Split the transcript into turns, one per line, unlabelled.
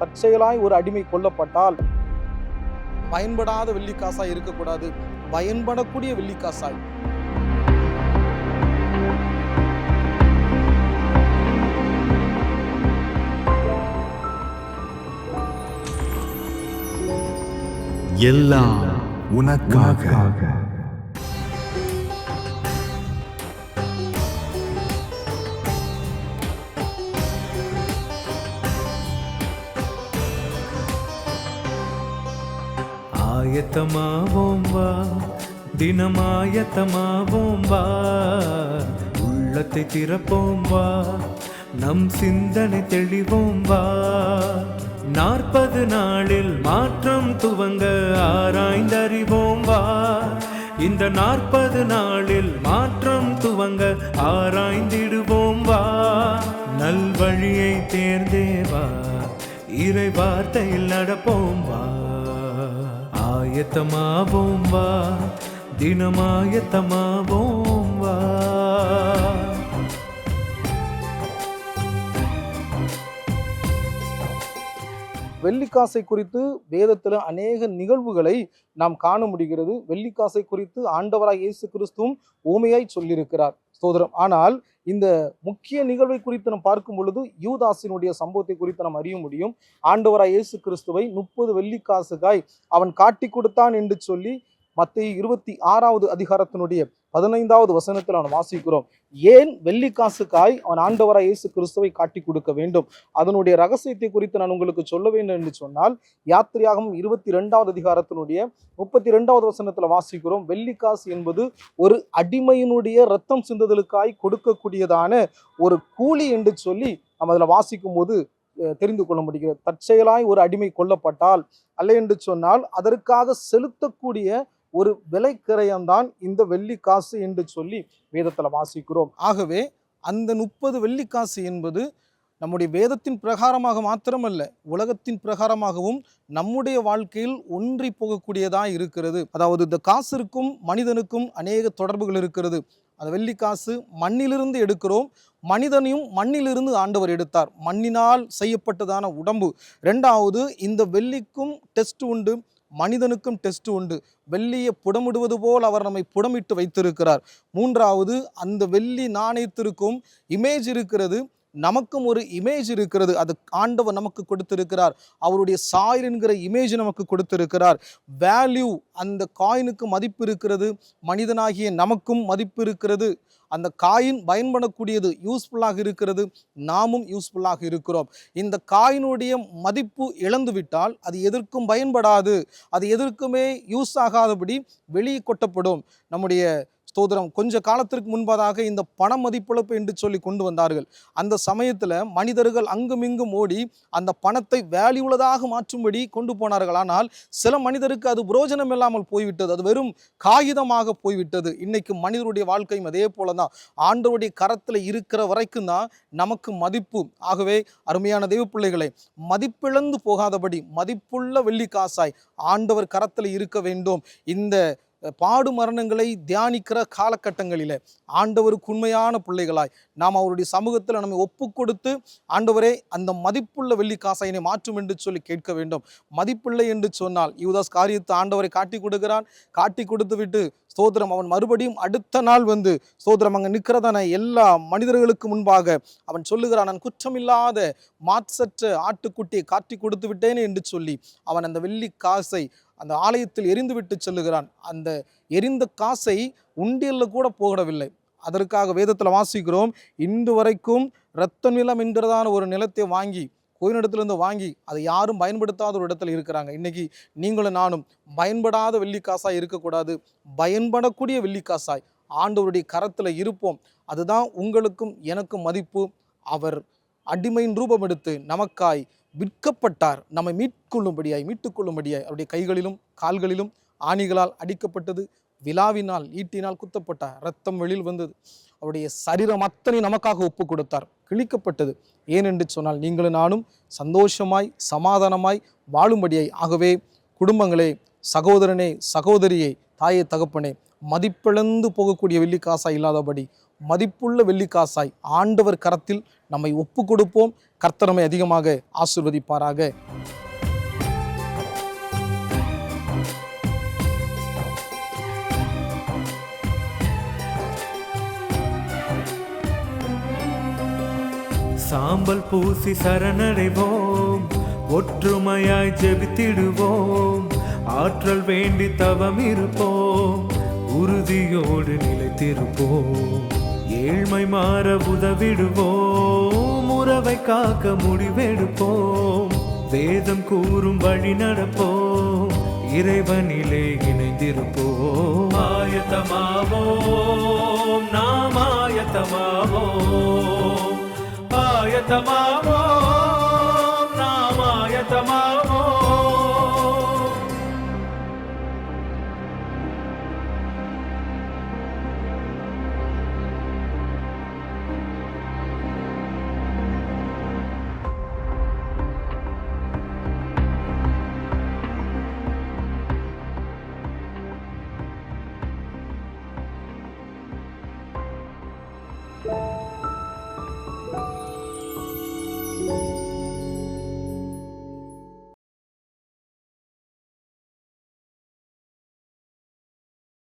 தற்செயலாய் ஒரு அடிமை கொல்லப்பட்டால் பயன்படாத வெள்ளிக்காசாய் இருக்கக்கூடாது, பயன்படக்கூடிய வெள்ளிக்காசாய்.
எல்லாம் உனக்காக.
ஆயத்தமாவோம் வா, தினமாயத்தமாவோம் வா, உள்ளத்தை திறப்போம் வா, நம் சிந்தனை தெளிவோம் வா. 40 நாளில் மாற்றம் துவங்க ஆராய்ந்தறிவோம் வா. இந்த 40 நாளில் மாற்றம் துவங்க ஆராய்ந்திடுவோம் வா. நல்வழியை தேர்ந்தேவா, இறை வார்த்தையில் நடப்போம் வா. ஆயத்தமாவோம் வா, தினமாயத்தமாவோம் வா.
வெள்ளிக்காசை குறித்து வேதத்தில் அநேக நிகழ்வுகளை நாம் காண முடிகிறது. வெள்ளிக்காசை குறித்து ஆண்டவராய் இயேசு கிறிஸ்துவும் ஊமையாய் சொல்லியிருக்கிறார். ஸ்தோத்திரம். ஆனால் இந்த முக்கிய நிகழ்வை குறித்து நாம் பார்க்கும் பொழுது யூதாசினுடைய சம்பவத்தை குறித்து நாம் அறிய முடியும். ஆண்டவராய் இயேசு கிறிஸ்துவை 30 வெள்ளிக்காசுகாய் அவன் காட்டி கொடுத்தான் என்று சொல்லி மத்தேயு 26வது அதிகாரத்தினுடைய 15வது வசனத்தில் நாம் வாசிக்கிறோம். ஏன் வெள்ளிக்காசுக்காய் அவன் ஆண்டவராய் இயேசு கிறிஸ்துவை காட்டி கொடுக்க வேண்டும்? அதனுடைய ரகசியத்தை குறித்து நான் உங்களுக்கு சொல்ல வேண்டும் என்று சொன்னால், யாத்திரையாகமம் 22வது அதிகாரத்தினுடைய 32வது வசனத்தில் வாசிக்கிறோம். வெள்ளிக்காசு என்பது ஒரு அடிமையினுடைய இரத்தம் சிந்துதலுக்காய் கொடுக்கக்கூடியதான ஒரு கூலி என்று சொல்லி நம்ம அதில் வாசிக்கும் போது தெரிந்து கொள்ள முடிகிறது. தற்செயலாய் ஒரு அடிமை கொல்லப்பட்டால் அல்ல என்று சொன்னால் அதற்காக செலுத்தக்கூடிய ஒரு விலைக்கிரயம்தான் இந்த வெள்ளிக்காசு என்று சொல்லி வேதத்தில் வாசிக்கிறோம். ஆகவே அந்த 30 வெள்ளிக்காசு என்பது நம்முடைய வேதத்தின் பிரகாரமாக மாத்திரமல்ல, உலகத்தின் பிரகாரமாகவும் நம்முடைய வாழ்க்கையில் ஒன்றி போகக்கூடியதாக இருக்கிறது. அதாவது இந்த காசிற்கும் மனிதனுக்கும் அநேக தொடர்புகள் இருக்கிறது. அந்த வெள்ளிக்காசு மண்ணிலிருந்து எடுக்கிறோம், மனிதனையும் மண்ணிலிருந்து ஆண்டவர் எடுத்தார். மண்ணினால் செய்யப்பட்டதான உடம்பு. 2வது, இந்த வெள்ளிக்கும் டெஸ்ட் உண்டு, மனிதனுக்கும் டெஸ்ட் உண்டு. வெள்ளியை புடமிடுவது போல் அவர் நம்மை புடமிட்டு வைத்திருக்கிறார். 3வது, அந்த வெள்ளி நாணயத்திற்கும் இமேஜ் இருக்கிறது, நமக்கும் ஒரு இமேஜ் இருக்கிறது. அது ஆண்டவர் நமக்கு கொடுத்திருக்கிறார். அவருடைய சாயல் என்கிற இமேஜ் நமக்கு கொடுத்திருக்கிறார். வேல்யூ, அந்த காயினுக்கு மதிப்பு இருக்கிறது, மனிதனாகிய நமக்கும் மதிப்பு இருக்கிறது. அந்த காயின் பயன்படக்கூடியது, யூஸ்ஃபுல்லாக இருக்கிறது, நாமும் யூஸ்ஃபுல்லாக இருக்கிறோம். இந்த காயினுடைய மதிப்பு இழந்துவிட்டால் அது எதற்கும் பயன்படாது, அது எதற்குமே யூஸ் ஆகாதபடி வெளியே கொட்டப்படும். நம்முடைய ஸ்தோத்திரம். கொஞ்ச காலத்திற்கு முன்பதாக இந்த பண மதிப்பிழப்பு என்று சொல்லி கொண்டு வந்தார்கள். அந்த சமயத்தில் மனிதர்கள் அங்குமிங்கும் ஓடி அந்த பணத்தை வேல்யூள்ளதாக மாற்றும்படி கொண்டு போனார்கள். ஆனால் சில மனிதருக்கு அது புரோஜனம் இல்லாமல் போய்விட்டது, அது வெறும் காகிதமாக போய்விட்டது. இன்னைக்கு மனிதருடைய வாழ்க்கையும் அதே போல தான். ஆண்டவருடைய கரத்தில் இருக்கிற வரைக்கும் தான் நமக்கு மதிப்பு. ஆகவே அருமையான தெய்வ பிள்ளைகளை, மதிப்பிழந்து போகாதபடி மதிப்புள்ள வெள்ளிக்காசாய் ஆண்டவர் கரத்தில் இருக்க வேண்டும். இந்த பாடு மரணங்களை தியானிக்கிற காலகட்டங்களில் ஆண்டவருக்கு உண்மையான பிள்ளைகளாய் நாம் அவருடைய சமூகத்தில் நம்மை ஒப்பு கொடுத்து, ஆண்டவரே அந்த மதிப்புள்ள வெள்ளிக்காசையினை மாற்றும் என்று சொல்லி கேட்க வேண்டும். மதிப்பில்லை என்று சொன்னால் யூதாஸ் காரியத்தை ஆண்டவரை காட்டி கொடுக்கிறான். காட்டி கொடுத்து விட்டு ஸ்தோத்திரம், அவன் மறுபடியும் அடுத்த நாள் வந்து ஸ்தோத்திரம் அங்கே நிற்கிறதான எல்லா மனிதர்களுக்கு முன்பாக அவன் சொல்லுகிறான், நான் குற்றமில்லாத மாற்றற்ற ஆட்டுக்குட்டியை காட்டி கொடுத்து விட்டேனே என்று சொல்லி அவன் அந்த வெள்ளி காசை அந்த ஆலயத்தில் எரிந்து விட்டு செல்லுகிறான். அந்த எரிந்த காசை உண்டியலில் கூட போடவில்லை. அதற்காக வேதத்தில் வாசிக்கிறோம், இன்று வரைக்கும் இரத்த நிலம் என்கிறதான ஒரு நிலத்தை வாங்கி, கோயிலிடத்திலிருந்து வாங்கி அதை யாரும் பயன்படுத்தாத ஒரு இடத்துல இருக்கிறாங்க. இன்னைக்கு நீங்களும் நானும் பயன்படாத வெள்ளிக்காசாய் இருக்கக்கூடாது, பயன்படக்கூடிய வெள்ளிக்காசாய் ஆண்டவருடைய கரத்தில் இருப்போம். அதுதான் உங்களுக்கும் எனக்கும் மதிப்பு. அவர் அடிமையின் ரூபம் எடுத்து நமக்காய் விற்கப்பட்டார், நம்மை மீட்டுக்கொள்ளும்படியாய் அவருடைய கைகளிலும் கால்களிலும் ஆணிகளால் அடிக்கப்பட்டது, விலாவினால் ஈட்டினால் குத்தப்பட்டார், இரத்தம் வெளியில் வந்தது, அவருடைய சரீரம் அத்தனை நமக்காக ஒப்பு கொடுத்தார், கிழிக்கப்பட்டது. ஏனென்று சொன்னால் நீங்களும் நானும் சந்தோஷமாய் சமாதானமாய் வாழும்படியாய். ஆகவே குடும்பங்களே, சகோதரனே, சகோதரியே, தாயே, தகப்பனே, மதிப்பிழந்து போகக்கூடிய வெள்ளிக்காசாய் இல்லாதபடி மதிப்புள்ள வெள்ளிக்காசாய் ஆண்டவர் கரத்தில் நம்மை ஒப்பு கொடுப்போம். கர்த்தர் நம்மை அதிகமாக ஆசீர்வதிப்பாராக.
சாம்பல் பூசி சரணடைவோம், ஒற்றுமையாய் ஜெபித்திடுவோம், ஆற்றல் வேண்டி தவம் இருப்போம், உறுதியோடு நிலைத்திருப்போம், ஏழ்மை மாற உதவிடுவோம், உறவை காக்க முடிவெடுப்போம், வேதம் கூறும் வழி நடப்போம், இறைவனிலே இணைந்திருப்போம். ஆயத்தமாவோம், நாம் ஆயத்தமாவோம், ஆயத்தமாவோம்.